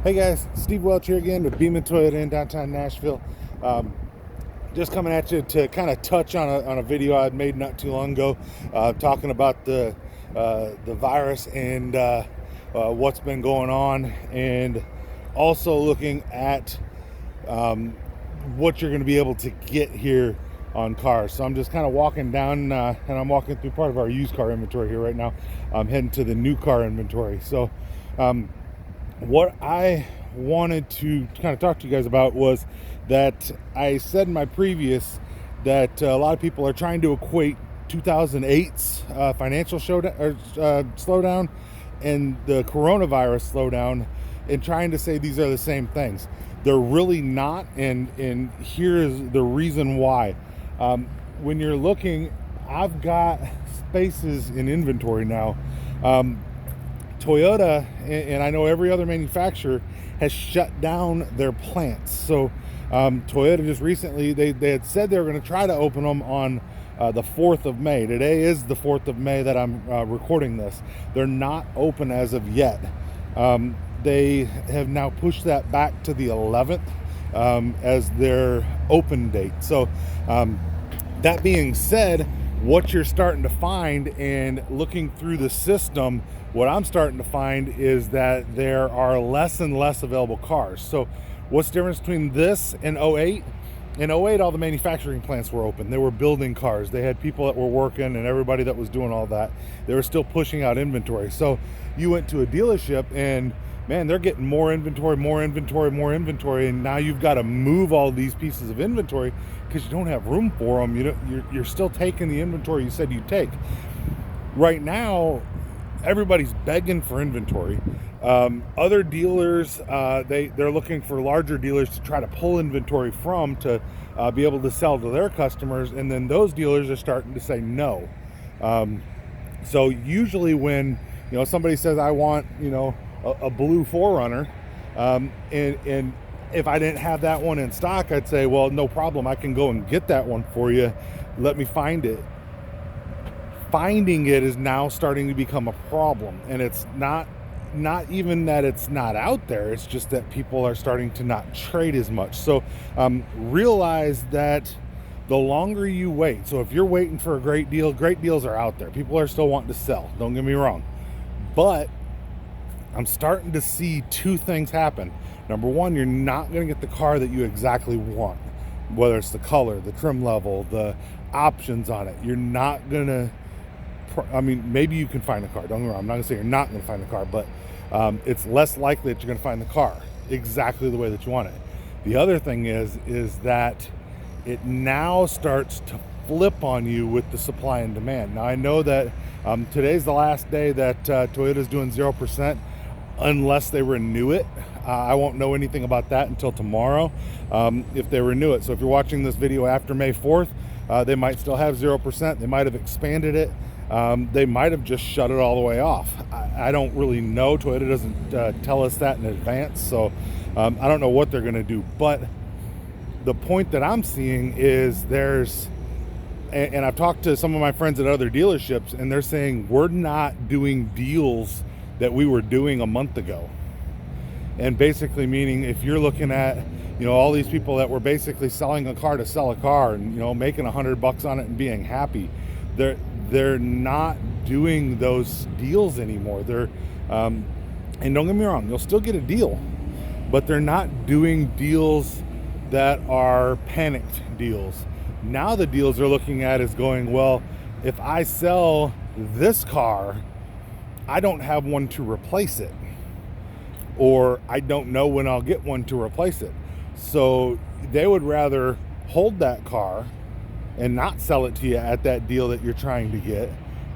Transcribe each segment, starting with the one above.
Hey guys, Steve Welch here again with Beaman Toyota in downtown Nashville. Just coming at you to kind of touch on a video I'd made not too long ago, talking about the virus and what's been going on, and also looking at what you're going to be able to get here on cars. So I'm just kind of walking down, and I'm walking through part of our used car inventory here right now. I'm heading to the new car inventory. So what I wanted to kind of talk to you guys about was that I said in my previous that a lot of people are trying to equate 2008's financial slowdown and the coronavirus slowdown, and trying to say these are the same things. They're really not, and here's the reason why. When you're looking, I've got spaces in inventory now. Toyota, and I know every other manufacturer, has shut down their plants. So Toyota just recently, they had said they were going to try to open them on the 4th of May. Today is the 4th of May that I'm recording this. They're not open as of yet. They have now pushed that back to the 11th as their open date. So that being said, what you're starting to find, and looking through the system, what I'm starting to find is that there are less and less available cars. So what's the difference between this and '08? In '08, all the manufacturing plants were open. They were building cars. They had people that were working, and everybody that was doing all that. They were still pushing out inventory. So you went to a dealership, and man, they're getting more inventory, and now you've got to move all these pieces of inventory because you don't have room for them. You're still taking the inventory you said you'd take. Right now, everybody's begging for inventory. Other dealers, they're looking for larger dealers to try to pull inventory from to be able to sell to their customers, and then those dealers are starting to say no. So usually when somebody says, I want a blue 4Runner, and if I didn't have that one in stock, I'd say, well, no problem, I can go and get that one for you. Let me find it. Finding it is now starting to become a problem, and it's not even that it's not out there, it's just that people are starting to not trade as much. So realize that the longer you wait, so if you're waiting for a great deals are out there. People are still wanting to sell, don't get me wrong, but I'm starting to see two things happen. Number one, you're not going to get the car that you exactly want, whether it's the color, the trim level, the options on it. You're not going to, maybe you can find a car. Don't get me wrong. I'm not going to say you're not going to find a car, but it's less likely that you're going to find the car exactly the way that you want it. The other thing is that it now starts to flip on you with the supply and demand. Now, I know that today's the last day that Toyota's doing 0%. Unless they renew it. I won't know anything about that until tomorrow if they renew it. So if you're watching this video after May 4th, they might still have 0%. They might have expanded it. They might have just shut it all the way off. I don't really know. Toyota doesn't tell us that in advance, so I don't know what they're going to do. But the point that I'm seeing is and I've talked to some of my friends at other dealerships, and they're saying we're not doing deals that we were doing a month ago. And basically meaning, if you're looking at all these people that were basically selling a car to sell a car and making $100 on it and being happy, they're not doing those deals anymore. They're and don't get me wrong, you'll still get a deal, but they're not doing deals that are panicked deals. Now the deals they're looking at is going, well, if I sell this car, I don't have one to replace it, or I don't know when I'll get one to replace it. So they would rather hold that car and not sell it to you at that deal that you're trying to get,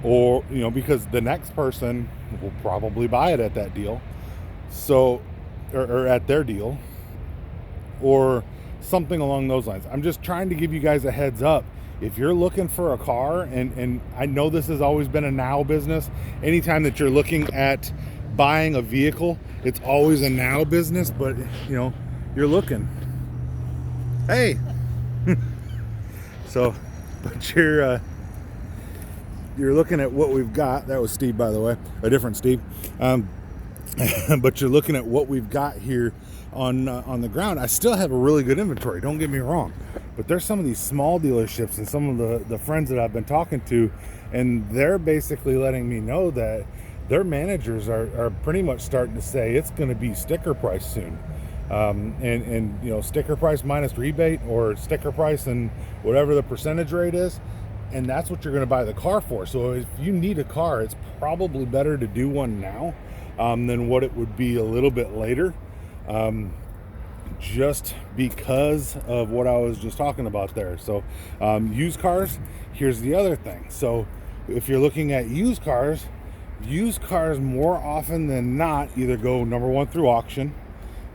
or because the next person will probably buy it at that deal, so or at their deal, or something along those lines. I'm just trying to give you guys a heads up. If you're looking for a car, and I know this has always been a now business, anytime that you're looking at buying a vehicle, it's always a now business, but you're looking. Hey! So, but you're looking at what we've got. That was Steve, by the way, a different Steve. But you're looking at what we've got here on the ground. I still have a really good inventory, don't get me wrong, but there's some of these small dealerships and some of the friends that I've been talking to, and they're basically letting me know that their managers are pretty much starting to say it's going to be sticker price soon. And you know, sticker price minus rebate, or sticker price and whatever the percentage rate is, and that's what you're going to buy the car for. So if you need a car, it's probably better to do one now than what it would be a little bit later, just because of what I was just talking about there. So used cars, here's the other thing. So if you're looking at used cars more often than not either go, number one, through auction,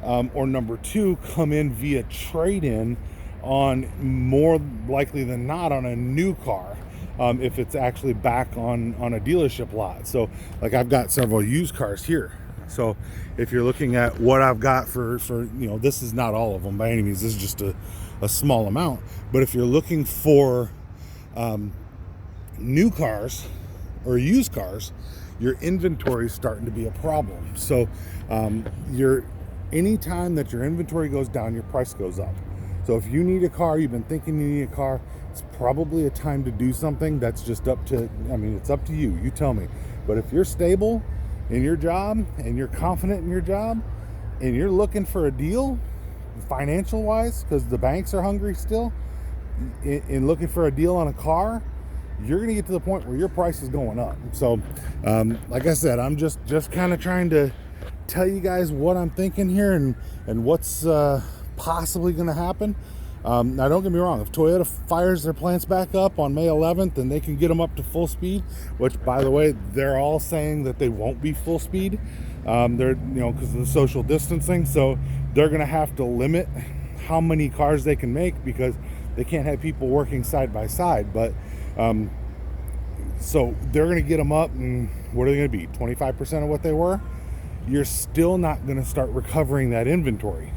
or number two, come in via trade-in, on more likely than not on a new car, if it's actually back on a dealership lot. So like, I've got several used cars here. So if you're looking at what I've got for you know, this is not all of them by any means, this is just a small amount, but if you're looking for new cars or used cars, your inventory is starting to be a problem. So anytime that your inventory goes down, your price goes up. So if you need a car, you've been thinking you need a car, it's probably a time to do something. That's just up to, I mean, it's up to you. You tell me. But if you're stable in your job and you're confident in your job and you're looking for a deal financial wise, because the banks are hungry still, in looking for a deal on a car, you're going to get to the point where your price is going up. So like I said, I'm just kind of trying to tell you guys what I'm thinking here and what's possibly going to happen. Now don't get me wrong, if Toyota fires their plants back up on May 11th and they can get them up to full speed, which by the way, they're all saying that they won't be full speed, they're, you know, because of the social distancing, so they're going to have to limit how many cars they can make because they can't have people working side by side. But so they're going to get them up, and what are they going to be, 25% of what they were? You're still not going to start recovering that inventory.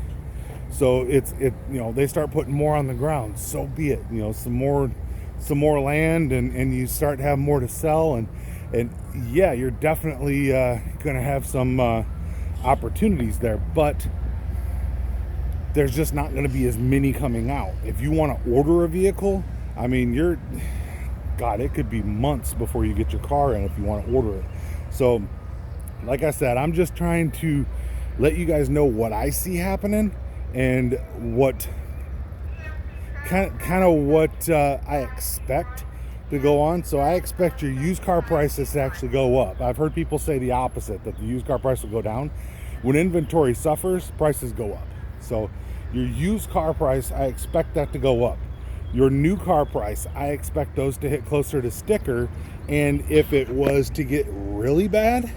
So you know, they start putting more on the ground, so be it. You know, some more land, and you start to have more to sell, and yeah, you're definitely going to have some opportunities there, but there's just not going to be as many coming out. If you want to order a vehicle, I mean, it could be months before you get your car in if you want to order it. So like I said, I'm just trying to let you guys know what I see happening and what kind of what I expect to go on. So I expect your used car prices to actually go up. I've heard people say the opposite, that the used car price will go down. When inventory suffers, prices go up. So your used car price, I expect that to go up. Your new car price, I expect those to hit closer to sticker. And if it was to get really bad,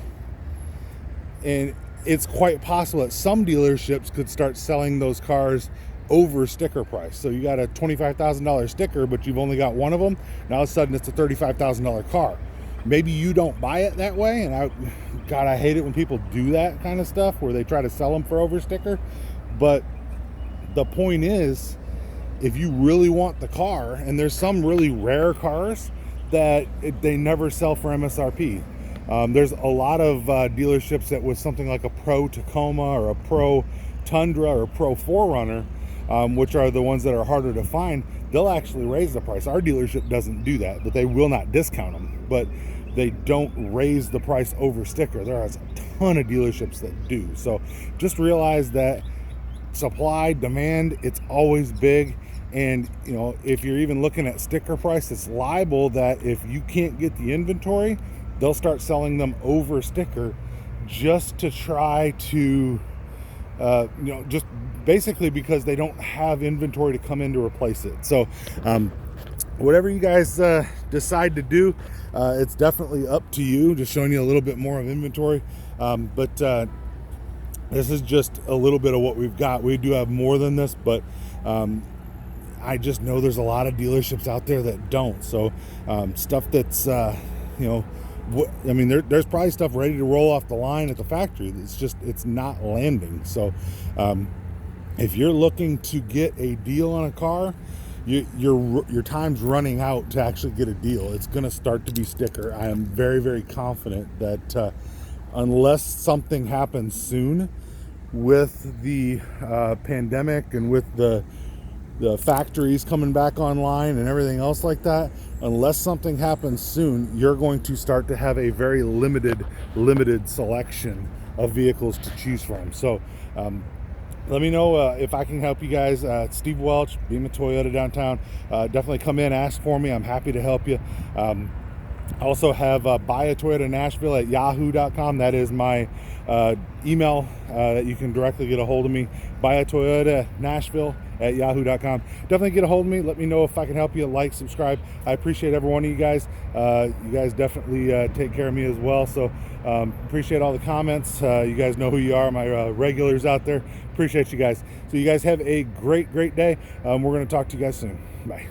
and it's quite possible that some dealerships could start selling those cars over sticker price. So you got a $25,000 sticker, but you've only got one of them. Now all of a sudden it's a $35,000 car. Maybe you don't buy it that way, and I hate it when people do that kind of stuff where they try to sell them for over sticker. But the point is, if you really want the car, and there's some really rare cars that they never sell for MSRP. There's a lot of dealerships that with something like a Pro Tacoma or a Pro Tundra or Pro 4Runner, which are the ones that are harder to find, they'll actually raise the price. Our dealership doesn't do that, but they will not discount them. But they don't raise the price over sticker. There are a ton of dealerships that do. So just realize that supply, demand, it's always big. And you know, if you're even looking at sticker price, it's liable that if you can't get the inventory, they'll start selling them over sticker just to try to just basically because they don't have inventory to come in to replace it. So whatever you guys decide to do, it's definitely up to you. Just showing you a little bit more of inventory, but this is just a little bit of what we've got. We do have more than this, but I just know there's a lot of dealerships out there that don't. So stuff that's I mean, there's probably stuff ready to roll off the line at the factory. It's not landing. So if you're looking to get a deal on a car, your time's running out to actually get a deal. It's going to start to be sticker. I am very, very confident that unless something happens soon with the pandemic and with the factories coming back online and everything else like that, unless something happens soon, you're going to start to have a very limited selection of vehicles to choose from. So let me know if I can help you guys. Steve Welch, Beaman Toyota downtown. Definitely come in, ask for me. I'm happy to help you. I also have buy a Toyota Nashville at yahoo.com. That is my email that you can directly get a hold of me. Buy a Toyota Nashville at yahoo.com. Definitely get a hold of me. Let me know if I can help you. Like, subscribe. I appreciate every one of you guys. You guys definitely take care of me as well. So appreciate all the comments. You guys know who you are, my regulars out there. Appreciate you guys. So you guys have a great day. We're going to talk to you guys soon. Bye.